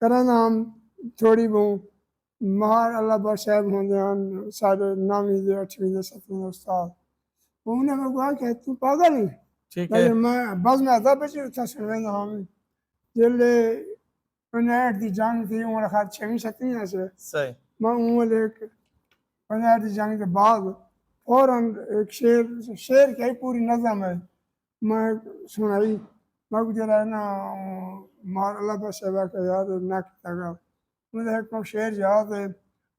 کرنا ہم تھوڑی بہت مہار اللہ بخش صاحب ہوندے ہیں سارے نامی دے 8ویں دے 7ویں دے استاد انہیں میں کہا کہ تو پاگل ہے ٹھیک ہے لیکن میں بعض میں عذاب بچے اتھا سنویندا ہوں جلے پنیٹ دی جنگ تھی عمر خیر 6ویں 7ویں سے صحیح میں اول ایک پنیٹ دی جنگ کے بعد فوراً ایک شعر کی پوری نظم ہے میں سنائی میں کو جرا نا مار اللہ بخش صاحب کا یاد نہ کیتا گا مجھے ایک شعر یاد ہے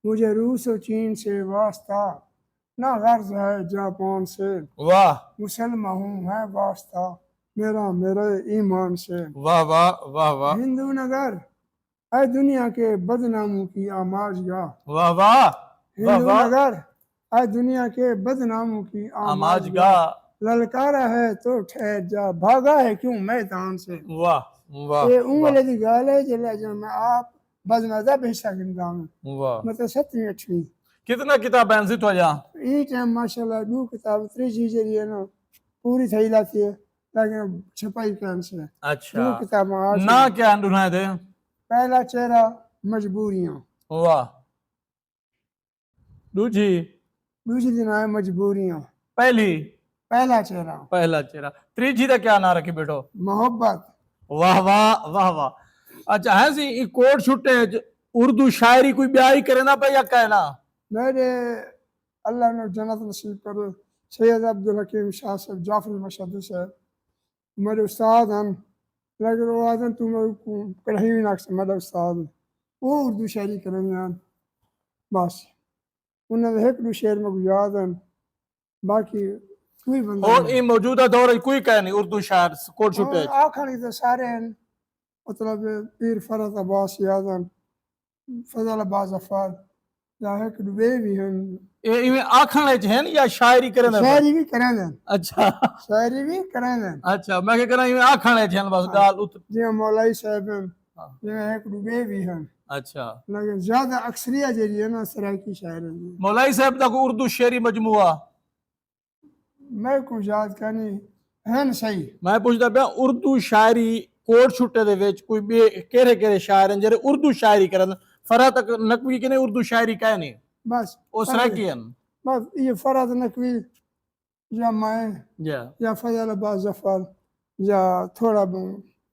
مجھے روس و چین سے واسطہ نہ غرض ہے جاپان سے واہ مسلمان ہوں ہے واسطہ میرا میرے ایمان سے واہ واہ واہ واہ ہندو نگر اے دنیا کے بدناموں کی آماج گاہ واہ واہ ہندو نگر اے دنیا کے بدناموں کی آماج آماج گاہ گاہ للکارا ہے تو ٹھہر جا بھاگا ہے کیوں میدان سے واہ واہ یہ انگلے دی گال ہے جلے جو میں آپ بزمزہ بحشہ گندہ ہوں واہ مطلب 7ویں 8ویں کتنا کتاب بینزی تو جا یہ ٹائم ماشاءاللہ دو کتاب 3 جی ہے نا پوری تھئی لاتی ہے لیکن چھپائی کہن سے اچھا دو کتابیں آج نہ کیا انڈونائے دے پہلا چہرہ مجبوریاں واہ دوجی دوسری دن آئے مجبوریاں پہلی پہلا چہرہ پہلا چہرہ تریجی دا کیا نہ رکھی بیٹھو محبت واہ واہ واہ واہ اچھا ہے سی یہ کوٹ چھٹے اردو شاعری کوئی بیائی کرے نا پہ یا کہنا میرے اللہ نے جنت نصیب کرے سید عبدالحکیم شاہ صاحب جعفر المشہدی صاحب میرے استاد ہیں لیکن وہ آدھیں تو میں کڑھائی بھی ناکس میرے استاد ہیں وہ اردو شاعری کریں گے بس انہوں نے ایک دو شعر میں یاد ہیں باقی کوئی بندہ اور یہ موجودہ دور ہے کوئی کہہ نہیں اردو شاعر کوٹ چھٹے آخری تو سارے ہیں مطلب پیر فرحت عباس یاد ہیں فضل عباس ظفر یا ایک دو بے بھی ہیں یہ آکھن لے ہیں یا شاعری کریں دے شاعری بھی کریں دیں اچھا شاعری بھی کریں دیں اچھا میں کہ کہنا یہ آکھن لے ہیں بس گال جی مولائی صاحب ہیں جی ایک دو بے بھی ہیں اچھا لیکن زیادہ اکثریت جی ہے نا سرائکی شاعر ہیں مولائی صاحب دا کو اردو شعری مجموعہ میں کو یاد کرنی ہے نا صحیح میں پوچھتا پیا اردو شاعری کوٹ چھٹے دے وچ کوئی بے کہڑے کہڑے شاعر ہیں جڑے اردو شاعری کرن فرحت نقوی کے نے اردو شاعری کہہ نہیں بس او سرائکی ہیں بس یہ فرحت نقوی یا میں جا یا فضل عباس ظفر یا تھوڑا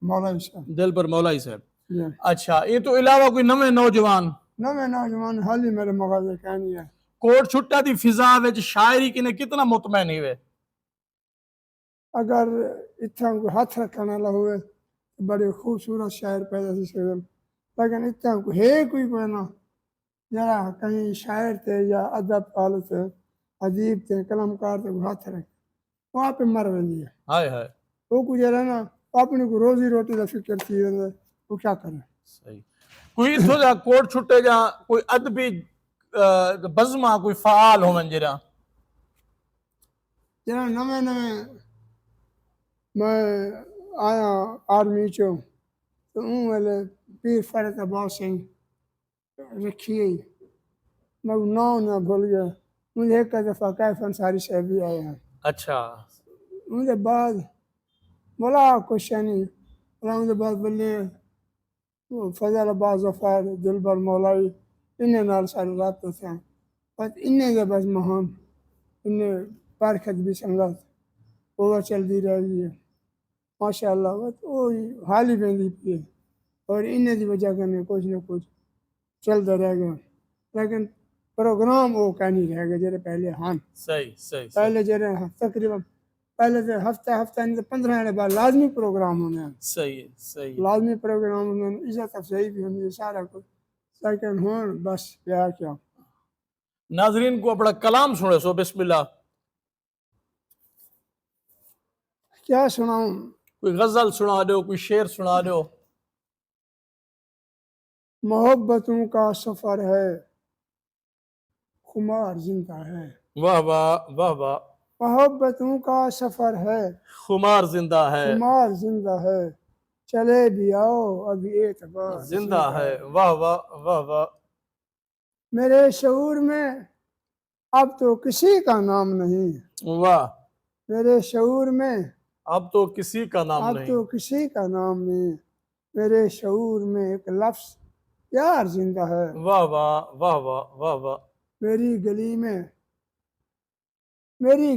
مولائی صاحب دل پر مولائی صاحب جی اچھا یہ تو علاوہ کوئی نوے نوجوان نویں نوجوان حال ہی میرے مغازے کہنی ہے کوٹ چھٹا دی فضا وچ شاعری کی نے کتنا مطمئن ہوئے اگر اتنا کوئی ہاتھ رکھنے والا ہوئے بڑے خوبصورت شاعر پیدا سی سکتے لیکن اتنا کوئی ہے کوئی نا ذرا کہیں شاعر تھے یا ادب پال تھے ادیب تھے قلمکار تھے ہاتھ رکھ وہاں پہ مر رہی ہے ہائے ہائے وہ کچھ ہے نا اپنے کو روزی روٹی کا فکر تھی وہ کیا کرے صحیح کوئی تو جا کوٹ چھٹے جا کوئی ادبی بزمہ کوئی فعال ہو من جرا جنا نویں نویں میں آیا آرمی چو تو اون والے پیر فرحت عباس سنگھ رکھی گئی میں نام نہ بھول گیا مجھے ایک دفعہ کیف انصاری صاحب بھی آئے ہیں اچھا مجھے بعد بولا کچھ نہیں بولا مجھے بعد بولے فضل عباس ظفر دلبر مولائی انہیں نال سارے رابطے تھے بس انہیں کے بس مہان انہیں پارکھت بھی سنگت وہ چلتی رہ گئی ہے ماشاء اللہ بس وہ حال ہی پہنی پی ہے اور انہیں کی وجہ کرنے کچھ نہ کچھ چلتا رہ گیا لیکن پروگرام وہ کہنی رہ گئے جڑے پہلے ہاں صحیح صحیح پہلے جڑے تقریباً پہلے تو ہفتہ نہیں تو 15 بعد لازمی پروگرام ہونے ہیں صحیح صحیح لازمی پروگرام ہونے ہیں عزت افزائی بھی ہونی ہے سارا کچھ لیکن ہوں بس پیار کیا ناظرین کو اپنا کلام سنے سو بسم اللہ کیا سناؤں کوئی غزل سنا دو کوئی شعر سنا دو محبتوں کا سفر ہے خمار زندہ ہے واہ واہ واہ واہ محبتوں کا سفر ہے خمار زندہ ہے خمار زندہ ہے چلے بھی آؤ ابھی اعتبار زندہ ہے واہ واہ واہ واہ میرے شعور میں اب تو کسی کا نام نہیں واہ میرے شعور میں اب تو کسی کا نام اب نہیں تو کسی کا نام نہیں میرے شعور میں ایک لفظ پیار زندہ ہے. واہ واہ واہ واہ واہ واہ. میری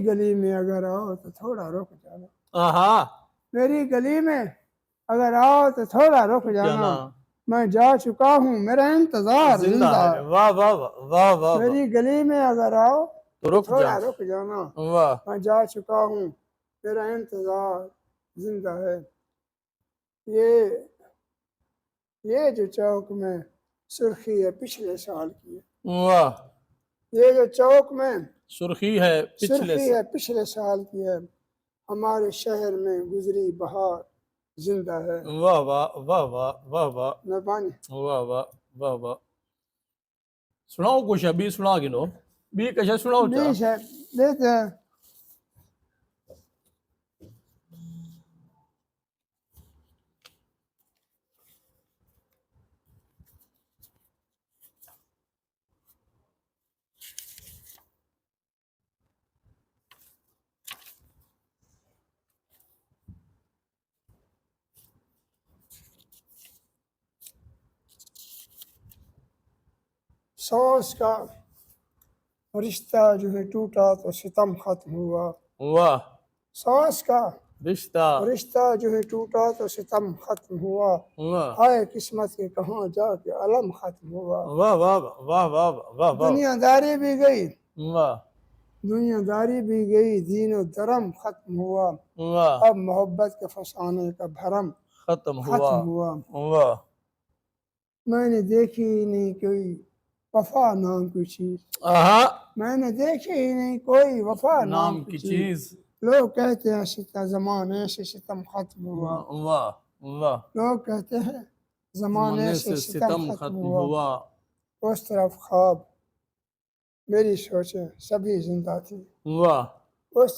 گلی میں اگر آؤ تو تھوڑا رک جانا. آہا. میری گلی میں اگر آؤ تو تھوڑا رک جانا. میں جا چکا ہوں میرا انتظار زندہ ہے. واہ واہ واہ واہ واہ. میری گلی میں اگر آؤ تو رک تھوڑا جا. رک جانا. واہ. میں جا چکا ہوں میرا انتظار زندہ ہے. یہ جو چوک میں سرخی ہے پچھلے سال کی ہے. واہ. یہ جو چوک میں سرخی ہے پچھلے سال کی ہے. ہمارے شہر میں گزری بہار زندہ ہے. واہ واہ واہ واہ واہ واہ. مہربانی. واہ واہ واہ واہ. سناؤ کچھ ابھی سنا گنو بھی کچھ سناؤ چا. بیش ہے لیتے ہیں. سانس کا رشتہ جو ہے ٹوٹا تو ستم ختم ہوا. واہ. سانس کا رشتہ جو ہے ٹوٹا تو ستم ختم ہوا. واہ ہائے قسمت کے کہاں جا کے علم ختم ہوا. واہ واہ واہ واہ واہ واہ. دنیا داری بھی گئی. واہ. دنیا داری بھی گئی دین و درم ختم ہوا. واہ. اب محبت کے فسانے کا بھرم ختم ختم ہوا. ہوا. واہ. میں نے دیکھی ہی نہیں کوئی وفا نام کی چیز. آہا. میں نے دیکھی ہی نہیں کوئی وفا نام کی چیز. لوگ کہتے ہیں زمانے سے ستم ختم ہوا. واہ واہ. لوگ کہتے ہیں زمانے سے ستم ختم ہوا. ہوا. اس طرف خواب میری سوچیں سبھی زندہ تھی. واہ. اس